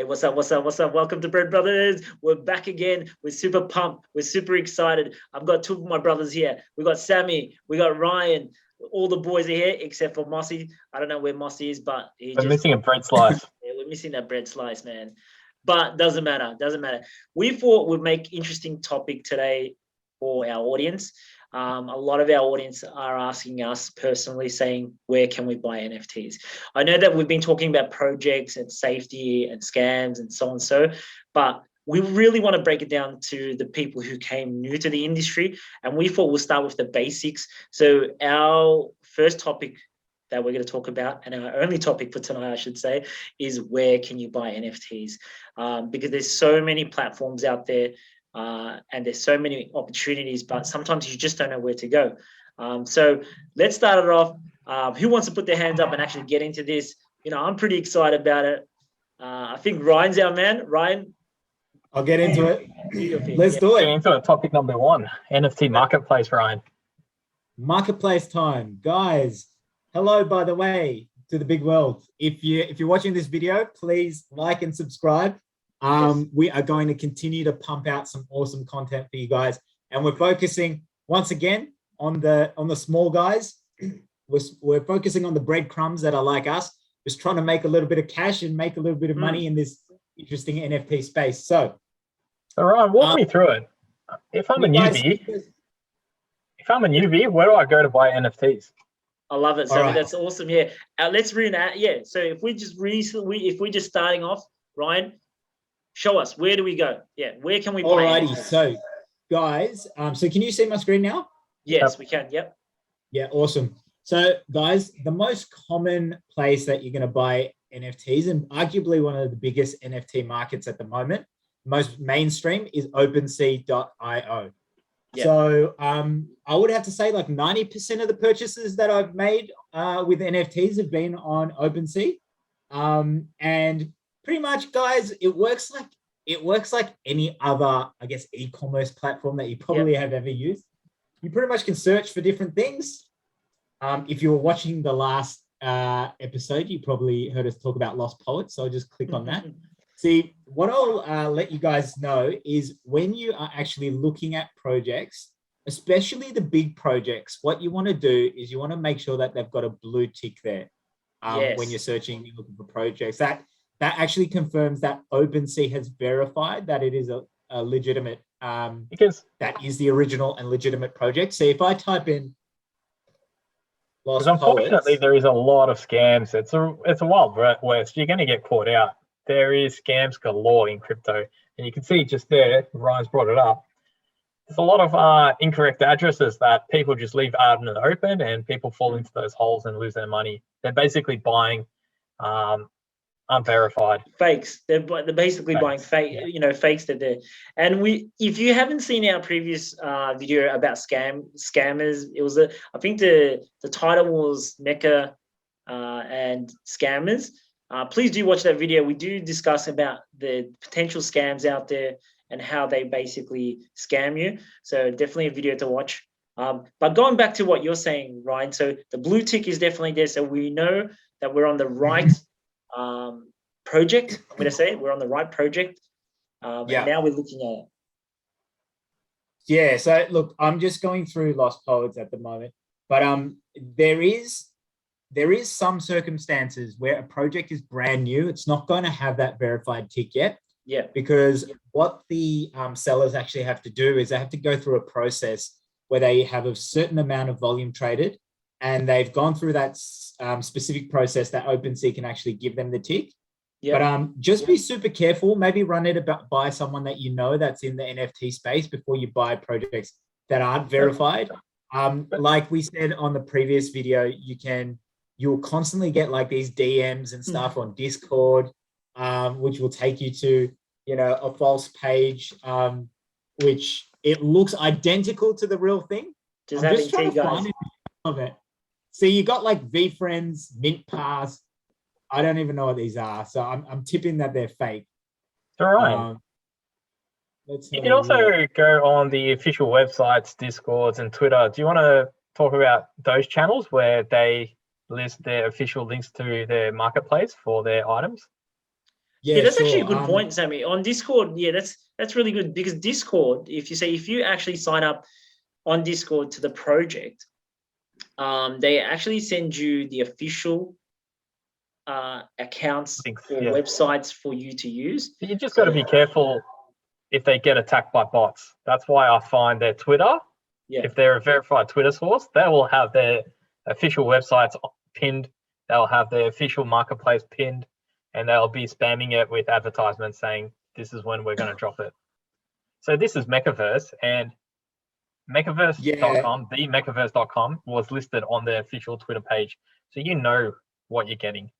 What's up? What's up? What's up? Welcome to Bread Brothers. We're back again. We're super pumped. We're super excited. I've got two of my brothers here. We got Sammy. We got Ryan. All the boys are here except for Mossy. I don't know where Mossy is, but we're missing a bread slice. Yeah, we're missing that bread slice, man. But doesn't matter. Doesn't matter. We thought we'd make interesting topic today for our audience. A lot of our audience are asking us personally, saying, where can we buy NFTs? I know that we've been talking about projects and safety and scams and so on but we really want to break it down to the people who came new to the industry, and we thought we'll start with the basics. So our first topic that we're going to talk about, and our only topic for tonight, I should say, is where can you buy NFTs? Because there's so many platforms out there, and there's so many opportunities, but sometimes you just don't know where to go. So let's start it off. Who wants to put their hands up and actually get into this? You know, I'm pretty excited about it. I think Ryan's our man. Ryan? I'll get into it. Let's do it. Get into it. Topic number one, NFT Marketplace, Ryan. Marketplace time. Guys, hello, by the way, to the big world. If you're watching this video, please like and subscribe. Yes. We are going to continue to pump out some awesome content for you guys, and we're focusing once again on the small guys. We're focusing on the breadcrumbs that are like us, just trying to make a little bit of cash and make a little bit of money in this interesting NFT space. So Ryan, walk me through it. If I'm a newbie, where do I go to buy NFTs? I love it. So right. That's awesome. Yeah. Let's reenact. Yeah. So if we're just starting off, Ryan, show us, where do we go? Yeah. Where can we buy Alrighty. NFTs? So guys, so can you see my screen now? Yes, we can. Yep. Yeah. Awesome. So guys, the most common place that you're going to buy NFTs, and arguably one of the biggest NFT markets at the moment, most mainstream, is Opensea.io. Yep. So I would have to say like 90% of the purchases that I've made with NFTs have been on Opensea. And pretty much, guys, it works like any other, I guess, e-commerce platform that you probably have ever used. You pretty much can search for different things. If you were watching the last episode, you probably heard us talk about Lost Poets, so I'll just click on that. See, what I'll let you guys know is when you are actually looking at projects, especially the big projects, what you want to do is you want to make sure that they've got a blue tick there when you're searching, you're looking for projects. That actually confirms that OpenSea has verified that it is a legitimate, because that is the original and legitimate project. So if I type in Lost Poets, unfortunately there is a lot of scams. It's a wild west. You're going to get caught out. There is scams galore in crypto, and you can see just there, Ryan's brought it up. There's a lot of incorrect addresses that people just leave out in the open, and people fall into those holes and lose their money. They're basically buying unverified fakes. They're basically fakes. Buying fake, fakes that they're. And if you haven't seen our previous video about scammers, it was I think the title was Mecca and scammers. Please do watch that video. We do discuss about the potential scams out there and how they basically scam you. So definitely a video to watch. But going back to what you're saying, Ryan, so the blue tick is definitely there. So we know that we're on the right project. I'm going to say we're on the right project. And now we're looking at it. Yeah. So look, I'm just going through Lost Poets at the moment, but there is some circumstances where a project is brand new. It's not going to have that verified tick yet. Yeah. Because what the sellers actually have to do is they have to go through a process where they have a certain amount of volume traded, and they've gone through that specific process that OpenSea can actually give them the tick. Yeah. But just be super careful. Maybe run it by someone that you know that's in the NFT space before you buy projects that aren't verified. Like we said on the previous video, you'll constantly get like these DMs and stuff on Discord, which will take you to, a false page, which it looks identical to the real thing. I'm just trying to find it. See, you got like VFriends, Mint Pass. I don't even know what these are, so I'm tipping that they're fake. All right. You can also go on the official websites, Discords, and Twitter. Do you want to talk about those channels where they list their official links to their marketplace for their items? Yeah, that's actually a sure. good point, Sammy. On Discord, yeah, that's really good because Discord, if you actually sign up on Discord to the project, they actually send you the official accounts Thanks. or Yeah. websites for you to use. You just got to be careful if they get attacked by bots. That's why I find their Twitter, Yeah, if they're a verified Twitter source, they will have their official websites pinned. They'll have their official marketplace pinned, and they'll be spamming it with advertisements saying, this is when we're going to drop it. So this is Makerverse, and Makerverse.com, the Makerverse.com was listed on their official Twitter page. So you know what you're getting.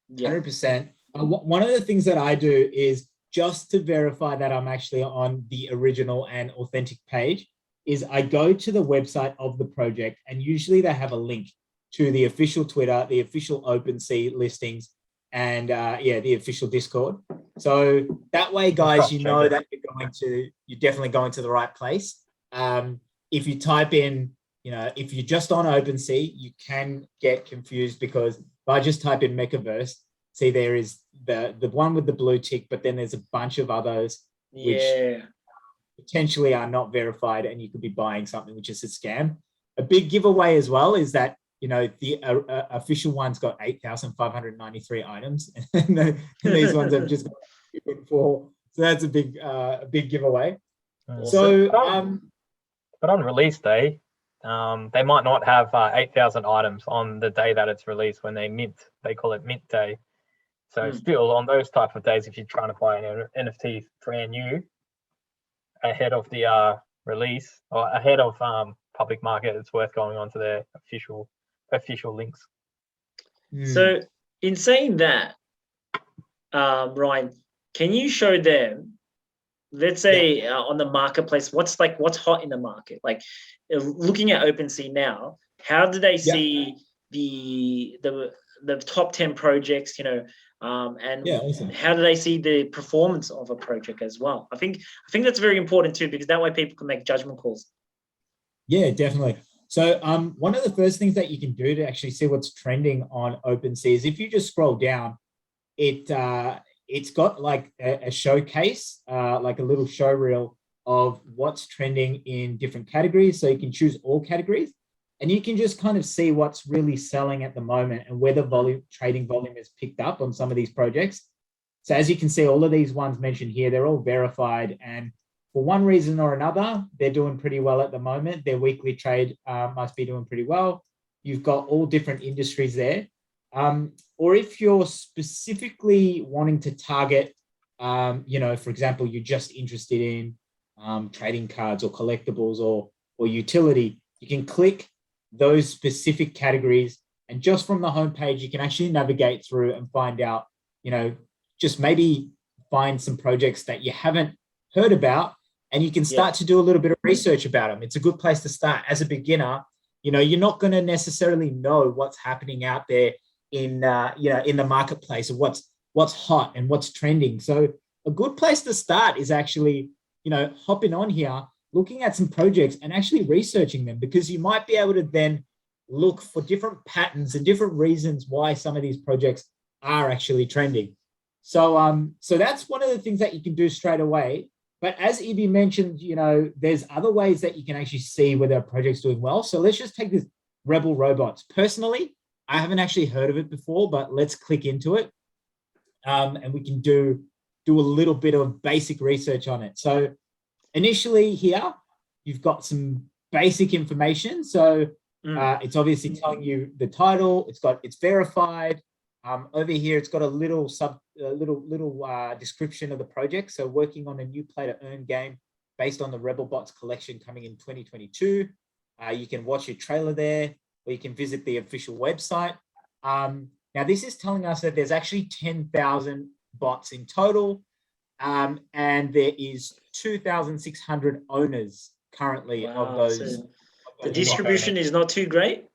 yeah, 100%. One of the things that I do is just to verify that I'm actually on the original and authentic page is I go to the website of the project, and usually they have a link to the official Twitter, the official Opensea listings, and the official Discord. So that way, guys, you know that you're definitely going to the right place. If you type in, if you're just on OpenSea, you can get confused because if I just type in Makerverse, see there is the one with the blue tick, but then there's a bunch of others which potentially are not verified, and you could be buying something which is a scam. A big giveaway as well is that the official one's got 8,593 items, and these ones have just got 4. So that's a big giveaway. So, but on release day, they might not have 8,000 items on the day that it's released when they call it mint day. So still on those type of days, if you're trying to buy an NFT brand new ahead of the release or ahead of public market, it's worth going on to their official links. So in saying that, Ryan, can you show them, let's say on the marketplace, what's hot in the market? Like looking at OpenSea now, how do they see the top 10 projects, and awesome. how do they see the performance of a project as well? I think that's very important too, because that way people can make judgment calls. Yeah, definitely. So one of the first things that you can do to actually see what's trending on OpenSea is if you just scroll down, it's got like a showcase, like a little show reel of what's trending in different categories. So you can choose all categories, and you can just kind of see what's really selling at the moment and where the trading volume is picked up on some of these projects. So as you can see, all of these ones mentioned here, they're all verified, and for one reason or another, they're doing pretty well at the moment. Their weekly trade must be doing pretty well. You've got all different industries there. Or if you're specifically wanting to target, for example, you're just interested in trading cards or collectibles or utility, you can click those specific categories, and just from the homepage, you can actually navigate through and find out, just maybe find some projects that you haven't heard about, and you can start to do a little bit of research about them. It's a good place to start. As a beginner, you're not going to necessarily know what's happening out there in the marketplace, or what's hot and what's trending. So a good place to start is actually, hopping on here, looking at some projects and actually researching them, because you might be able to then look for different patterns and different reasons why some of these projects are actually trending. So that's one of the things that you can do straight away. But as Ibi mentioned, there's other ways that you can actually see whether a project's doing well. So let's just take this Rebel Robots. Personally, I haven't actually heard of it before, but let's click into it. And we can do a little bit of basic research on it. So initially here, you've got some basic information. So it's obviously telling you the title. It's verified. Over here, it's got a little description of the project. So working on a new play to earn game based on the Rebel Bots collection coming in 2022. You can watch your trailer there, or you can visit the official website. Now, this is telling us that there's actually 10,000 bots in total, and there is 2,600 owners currently of those. So the distribution is not too great?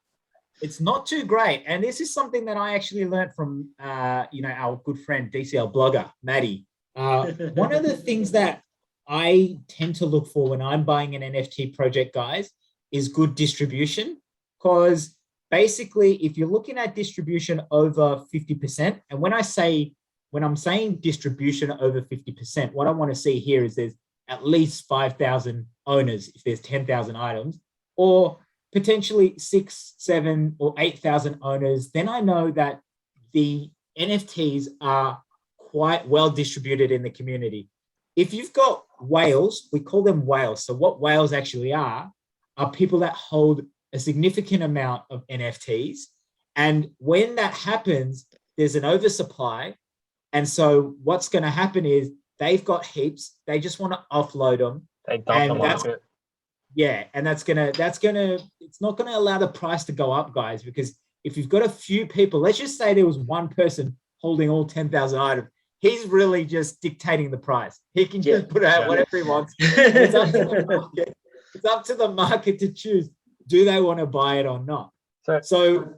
It's not too great. And this is something that I actually learned from, our good friend, DCL blogger, Maddie. One of the things that I tend to look for when I'm buying an NFT project, guys, is good distribution. Because basically, if you're looking at distribution over 50%, and when I say when I'm saying distribution over 50%, what I want to see here is there's at least 5,000 owners if there's 10,000 items, or potentially 6, 7, or 8,000 owners. Then I know that the NFTs are quite well distributed in the community. If you've got whales, we call them whales. So what whales actually are people that hold a significant amount of NFTs. And when that happens, there's an oversupply. And so what's going to happen is they've got heaps. They just want to offload them. They dump the market. Yeah, and it's not gonna allow the price to go up, guys, because if you've got a few people, let's just say there was one person holding all 10,000 items, he's really just dictating the price. He can just put out whatever he wants. It's up to the market. It's up to the market to choose, do they want to buy it or not? So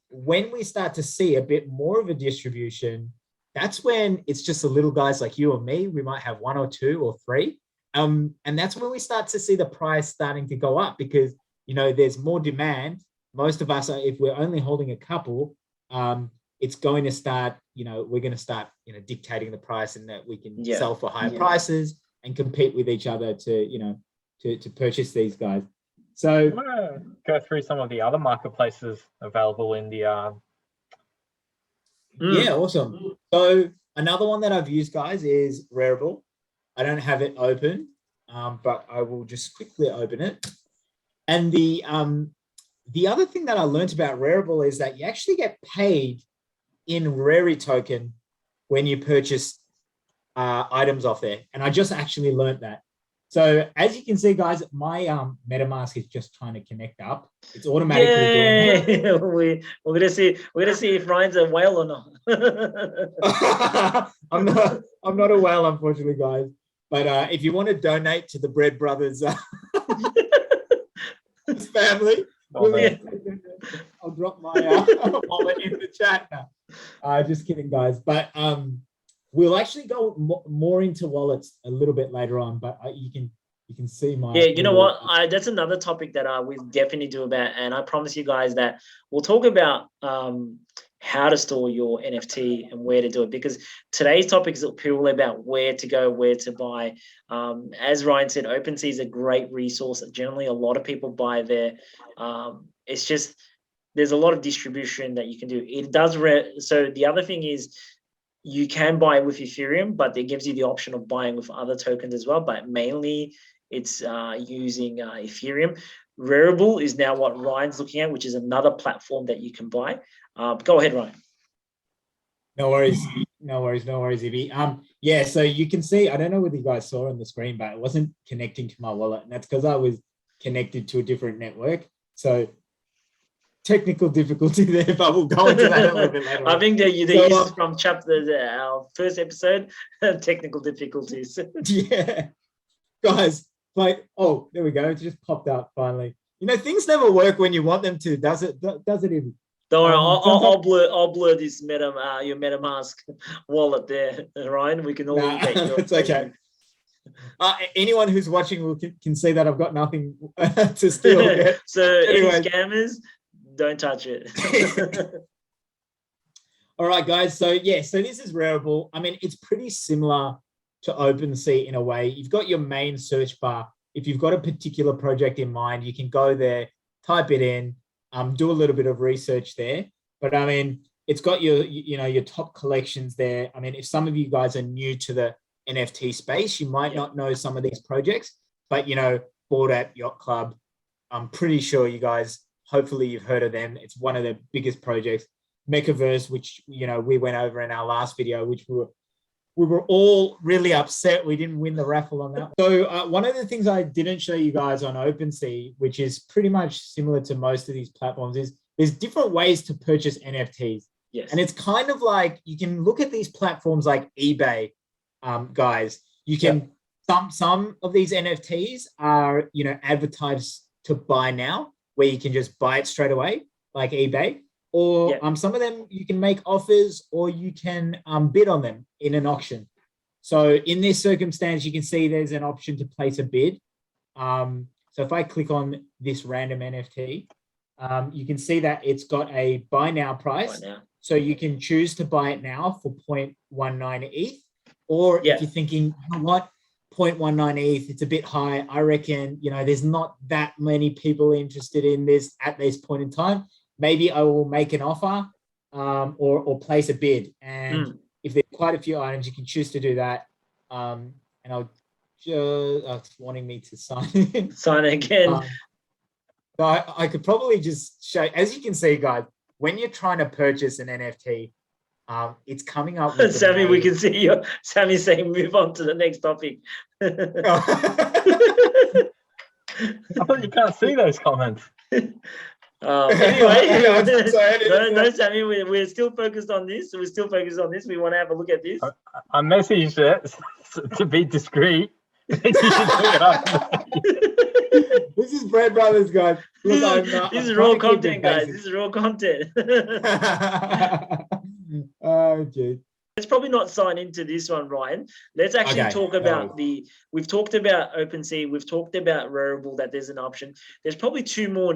when we start to see a bit more of a distribution, that's when it's just the little guys like you or me. We might have 1 or 2 or 3. And that's when we start to see the price starting to go up because, there's more demand. Most of us, if we're only holding a couple, it's going to start, we're going to start, dictating the price and that we can sell for higher prices and compete with each other to purchase these guys. So I want to go through some of the other marketplaces available in the... Yeah, awesome. So another one that I've used, guys, is Rarible. I don't have it open, but I will just quickly open it. And the other thing that I learned about Rarible is that you actually get paid in Rari token when you purchase items off there. And I just actually learned that. So as you can see, guys, my MetaMask is just trying to connect up. It's automatically doing that. We're gonna see if Ryan's a whale or not. I'm not a whale, unfortunately, guys. But if you want to donate to the Bread Brothers family, I'll drop my wallet in the chat now. Just kidding, guys. But we'll actually go more into wallets a little bit later on. But you can see my... Yeah, you know what? That's another topic that we definitely do about. And I promise you guys that we'll talk about how to store your NFT and where to do it, because today's topic is purely about where to go, where to buy. As Ryan said, Opensea is a great resource. Generally, a lot of people buy there. It's just there's a lot of distribution that you can do. It does. So the other thing is you can buy with Ethereum, but it gives you the option of buying with other tokens as well. But mainly it's using Ethereum. Rarible is now what Ryan's looking at, which is another platform that you can buy. Go ahead, Ryan. No worries, Evie. Yeah, so you can see, I don't know whether you guys saw on the screen, but it wasn't connecting to my wallet, and that's because I was connected to a different network. So technical difficulty there, but we'll go into that a little bit later. I think they used from our first episode, technical difficulties. Yeah, guys, like, oh, there we go. It just popped up finally. Things never work when you want them to, does it? Does it even? Don't worry, I'll blur this your MetaMask wallet there, Ryan. We can all get your... It's okay. Anyone who's watching can see that I've got nothing to steal yet. So anyway. Any scammers, don't touch it. All right, guys. So this is Rarible. I mean, it's pretty similar to Opensea in a way. You've got your main search bar. If you've got a particular project in mind, you can go there, type it in, do a little bit of research there. But I mean, it's got your top collections there. I mean, if some of you guys are new to the NFT space, you might not know some of these projects, but Bored Ape Yacht Club, I'm pretty sure you guys, hopefully you've heard of them. It's one of the biggest projects. Makerspace, which we went over in our last video, which we were all really upset we didn't win the raffle on that. So one of the things I didn't show you guys on Opensea, which is pretty much similar to most of these platforms, is there's different ways to purchase NFTs. Yes. And it's kind of like, you can look at these platforms like eBay, guys. You can, some of these NFTs are, advertised to buy now, where you can just buy it straight away, like eBay. Or some of them you can make offers, or you can bid on them in an auction. So in this circumstance, you can see there's an option to place a bid. So if I click on this random NFT, you can see that it's got a buy now price. So you can choose to buy it now for 0.19 ETH, or if you're thinking, you know what, 0.19 ETH, it's a bit high. I reckon, there's not that many people interested in this at this point in time. Maybe I will make an offer or place a bid. And if there's quite a few items, you can choose to do that. And it's wanting me to sign in. Sign it again. I could probably just show, as you can see, guys, when you're trying to purchase an NFT, it's coming up with Sammy, we can see Sammy saying move on to the next topic. I thought you can't see those comments. Anyway, no, Sammy, we're still focused on this. We want to have a look at this. I messaged it to be discreet. This is Bread Brothers, guys. Look, this is raw content, guys. This is raw content. Oh, dude. Let's probably not sign into this one, Ryan. Let's actually talk about we've talked about Opensea, we've talked about Rarible, that there's an option. There's probably two more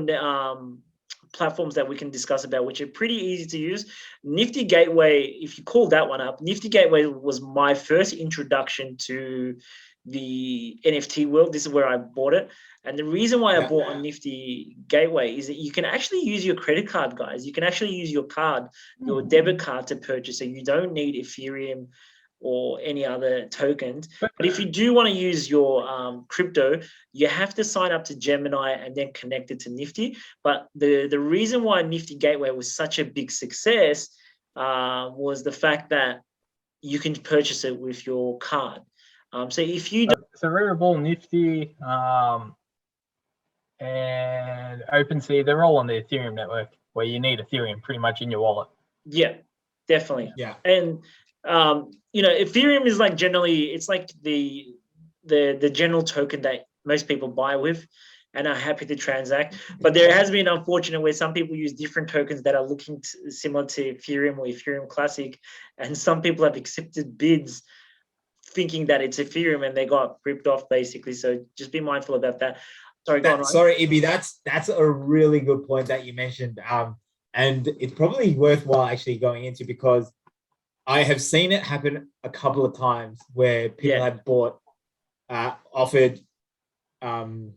platforms that we can discuss about, which are pretty easy to use. Niftygateway, if you call that one up, Niftygateway was my first introduction to the NFT world. This is where I bought it. And the reason why I bought on Niftygateway is that you can actually use your credit card, guys. You can actually use your card, your debit card to purchase. So you don't need Ethereum or any other tokens. But if you do want to use your crypto, you have to sign up to Gemini and then connect it to Nifty. But the reason why Niftygateway was such a big success was the fact that you can purchase it with your card. So if you so Rarible, Nifty, and Opensea, they're all on the Ethereum network, where you need Ethereum pretty much in your wallet. Yeah, definitely. Yeah. And Ethereum is like generally, it's like the general token that most people buy with and are happy to transact. But there has been unfortunate where some people use different tokens that are looking similar to Ethereum or Ethereum Classic, and some people have accepted bids thinking that it's Ethereum and they got ripped off basically. So just be mindful about that. Sorry, go on. Sorry, Ibi, that's a really good point that you mentioned. And it's probably worthwhile actually going into, because I have seen it happen a couple of times where people have bought, offered. If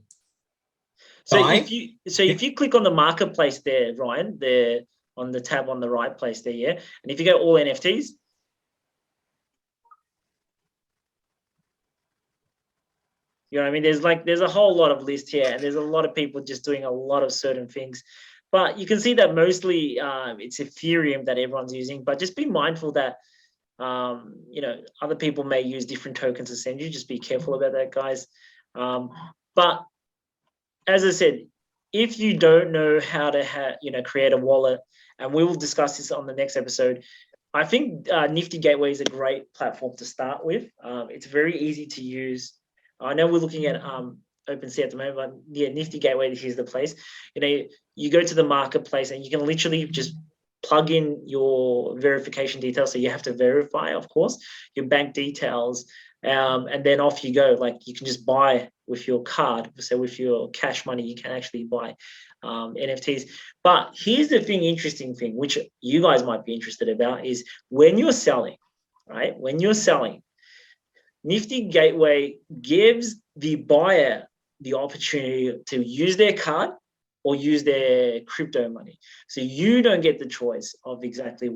you click on the marketplace there, Ryan, there on the tab on the right place there, and if you go all NFTs, you know what I mean? There's a whole lot of list here, and there's a lot of people just doing a lot of certain things. But you can see that mostly it's Ethereum that everyone's using. But just be mindful that other people may use different tokens to send you. Just be careful about that, guys. But as I said, if you don't know how to create a wallet, and we will discuss this on the next episode, I think Niftygateway is a great platform to start with. It's very easy to use. I know we're looking at Opensea at the moment, but Niftygateway, here's the place. You go to the marketplace and you can literally just plug in your verification details. So you have to verify, of course, your bank details, and then off you go. Like, you can just buy with your card. So with your cash money, you can actually buy NFTs. But here's the interesting thing, which you guys might be interested about, is when you're selling, right? When you're selling, Niftygateway gives the buyer the opportunity to use their card or use their crypto money. So you don't get the choice of exactly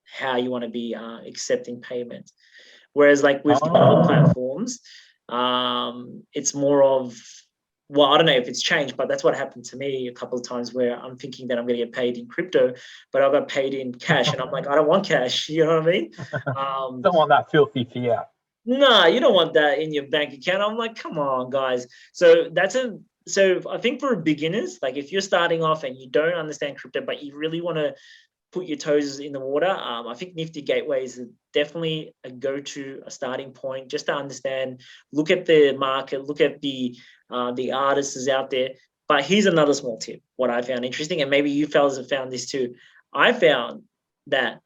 how you want to be accepting payments. Whereas like with the other platforms, it's more of, well, I don't know if it's changed, but that's what happened to me a couple of times, where I'm thinking that I'm going to get paid in crypto, but I got paid in cash, and I'm like, I don't want cash. You know what I mean? Don't want that filthy fiat. No, you don't want that in your bank account. I'm like, come on, guys. So I think for beginners, like if you're starting off and you don't understand crypto, but you really want to put your toes in the water, I think Niftygateway is definitely a go-to, a starting point, just to understand, look at the market, look at the artists out there. But here's another small tip, what I found interesting, and maybe you fellas have found this too. I found that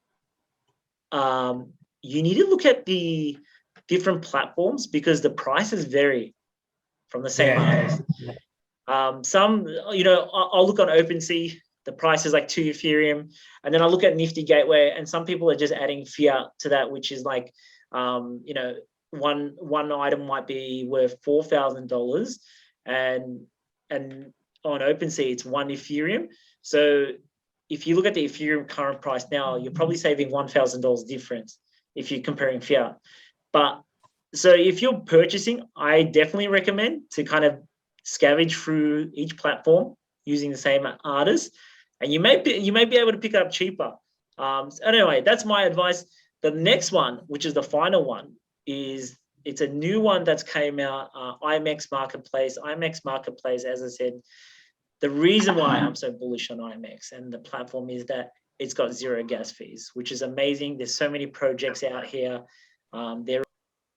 you need to look at the different platforms, because the prices vary from the same artist. Some, I'll look on Opensea. the price is like 2 Ethereum. And then I look at Niftygateway, and some people are just adding fiat to that, which is like, you know, one item might be worth $4,000, and on OpenSea it's 1 Ethereum. So if you look at the Ethereum current price now, you're probably saving $1,000 difference if you're comparing fiat. But so if you're purchasing, I definitely recommend to kind of scavenge through each platform using the same artist, and you may be able to pick it up cheaper. So anyway, that's my advice. The next one, which is the final one, is it's a new one that's came out, IMX Marketplace. IMX Marketplace, as I said, the reason why I'm so bullish on IMX and the platform is that it's got 0 gas fees, which is amazing. There's so many projects out here. They're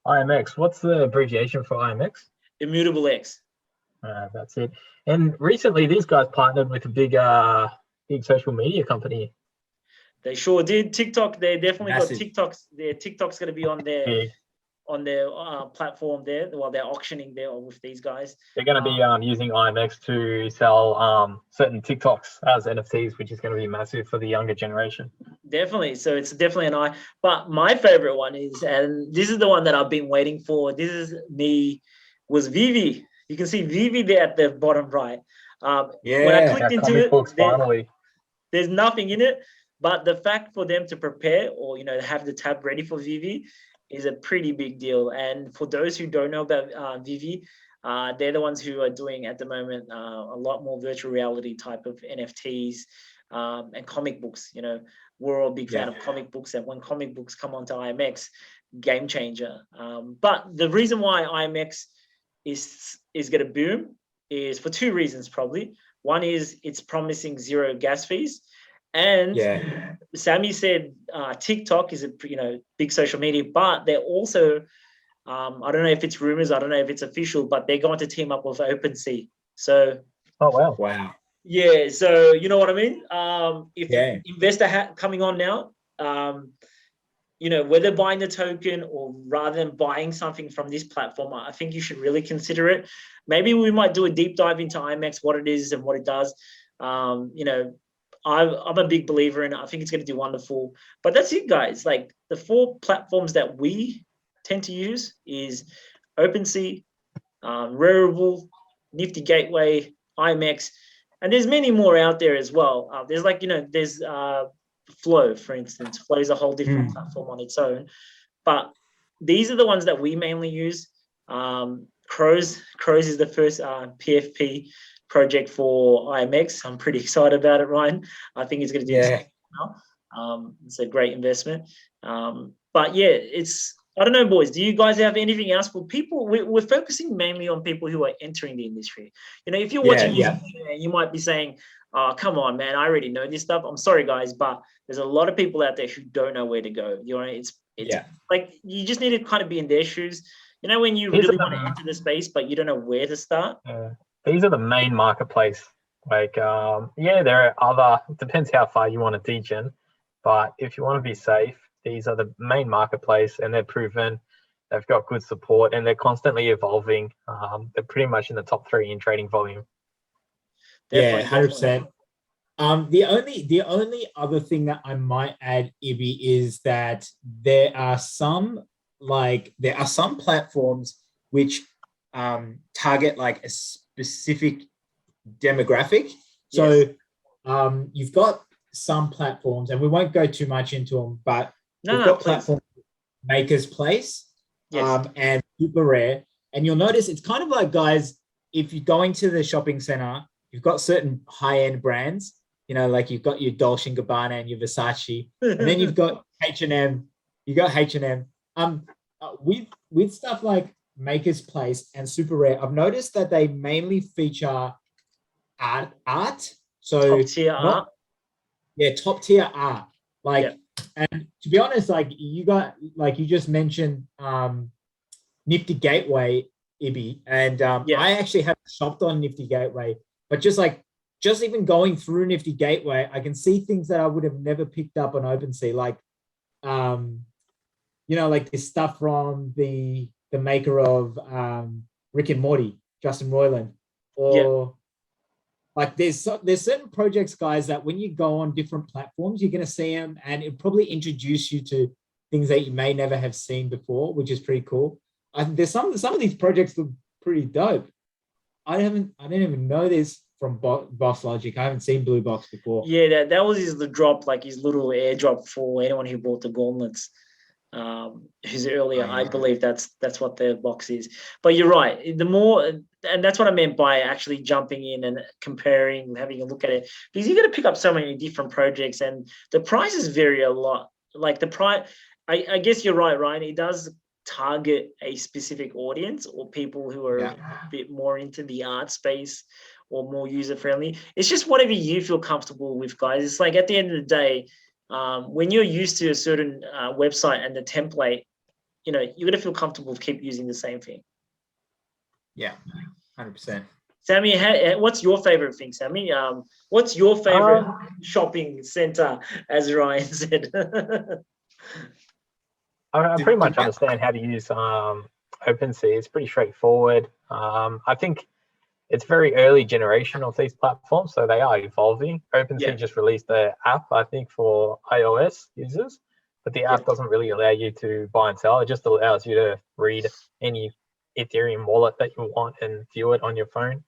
IMX, what's the abbreviation for IMX? Immutable X. That's it. And recently, these guys partnered with a big social media company. They sure did. TikTok, they definitely Massive. got TikToks. Their TikTok's going to be on their Big. Platform there. Well, they're auctioning there with these guys. They're going to be using IMX to sell certain TikToks as NFTs, which is going to be massive for the younger generation. Definitely. So it's definitely an eye. But my favorite one is, and this is the one that I've been waiting for. Was Vivi. You can see Vivi there at the bottom right. Yeah. When I clicked into it, finally. there's nothing in it. But the fact for them to prepare or, you know, have the tab ready for Vivi is a pretty big deal. And for those who don't know about Vivi, they're the ones who are doing at the moment a lot more virtual reality type of NFTs and comic books. You know, we're all a big fan of comic books, and when comic books come onto IMX, game changer. But the reason why IMX is going to boom is for 2 reasons probably. One is it's promising 0 gas fees. And Sammy said TikTok is a big social media, but they're also I don't know if it's rumors, I don't know if it's official, but they're going to team up with Opensea. So wow. Yeah, so you know what I mean? If investor coming on now, you know, whether buying the token or rather than buying something from this platform, I think you should really consider it. Maybe we might do a deep dive into IMX, what it is and what it does. You know, I'm a big believer in it. I think it's going to do wonderful. But that's it, guys. Like the 4 platforms that we tend to use is OpenSea, Rarible, Niftygateway, IMX, and there's many more out there as well. There's there's Flow, for instance. Flow is a whole different platform on its own. But these are the ones that we mainly use. Crows is the first PFP project for IMX. I'm pretty excited about it, Ryan. I think it's going to do something now. It's a great investment. But yeah, I don't know, boys. Do you guys have anything else for people? We're focusing mainly on people who are entering the industry. You know, if you're watching this, you might be saying, "Oh, come on, man! I already know this stuff." I'm sorry, guys, but there's a lot of people out there who don't know where to go. You know, it's like you just need to kind of be in their shoes. You know, when you really want to enter the space, but you don't know where to start. These are the main marketplace. Like, there are other. It depends how far you want to degen, but if you want to be safe, these are the main marketplace, and they're proven. They've got good support, and they're constantly evolving. They're pretty much in the top 3 in trading volume. Yeah, 100%. The only other thing that I might add, Ibby, is that there are some platforms which target like a specific demographic. So you've got some platforms, and we won't go too much into them, but we've got platforms Makersplace and Super Rare, and you'll notice it's kind of like, guys, if you're going to the shopping center, you've got certain high-end brands, you know, like you've got your Dolce & Gabbana and your Versace, and then you've got H&M. You got H&M. With stuff like Makersplace and Super Rare, I've noticed that they mainly feature art. So top tier art. Yeah, top tier art. And to be honest, like you just mentioned Niftygateway, Ibby, and I actually have shopped on Niftygateway, but just even going through Niftygateway, I can see things that I would have never picked up on OpenSea, like you know, like this stuff from the maker of Rick and Morty, Justin Roiland, or Like there's certain projects, guys, that when you go on different platforms, you're going to see them, and it probably introduce you to things that you may never have seen before, which is pretty cool. There's some of these projects look pretty dope. I didn't even know this from Boss Logic. I haven't seen Blue Box before. Yeah, that was the drop, like his little airdrop for anyone who bought the gauntlets. Who's earlier, I believe that's what their box is. But you're right. The more, and that's what I meant by actually jumping in and comparing, having a look at it, because you're going to pick up so many different projects, and the prices vary a lot. Like the price, I guess you're right, Ryan. It does target a specific audience or people who are a bit more into the art space or more user friendly. It's just whatever you feel comfortable with, guys. It's like at the end of the day, when you're used to a certain website and the template, you're going to feel comfortable to keep using the same thing. Yeah, 100%. Sammy, what's your favorite thing, Sammy? What's your favorite shopping center, as Ryan said? I pretty much understand how to use Opensea. It's pretty straightforward. I think it's very early generation of these platforms, so they are evolving. Opensea just released the app, I think, for iOS users, but the app doesn't really allow you to buy and sell. It just allows you to read any Ethereum wallet that you want and view it on your phone.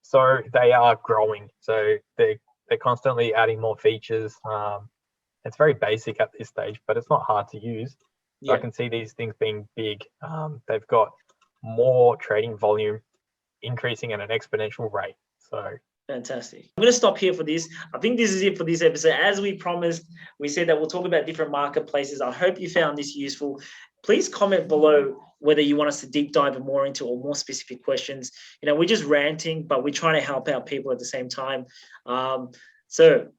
So they are growing. So they're constantly adding more features. It's very basic at this stage, but it's not hard to use. So I can see these things being big. They've got more trading volume increasing at an exponential rate. So fantastic. I'm going to stop here for this. I think this is it for this episode. As we promised, we said that we'll talk about different marketplaces. I hope you found this useful. Please comment below whether you want us to deep dive more into or more specific questions. We're just ranting, but we're trying to help out people at the same time. So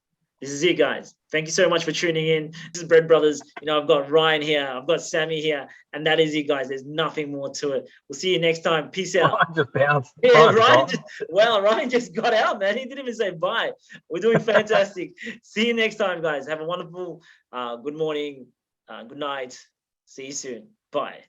this is it, guys. Thank you so much for tuning in. This is Bread Brothers. I've got Ryan here. I've got Sammy here. And that is it, guys. There's nothing more to it. We'll see you next time. Peace out. I just bounced. Yeah, Ryan just got out, man. He didn't even say bye. We're doing fantastic. See you next time, guys. Have a wonderful good morning, good night. See you soon. Bye.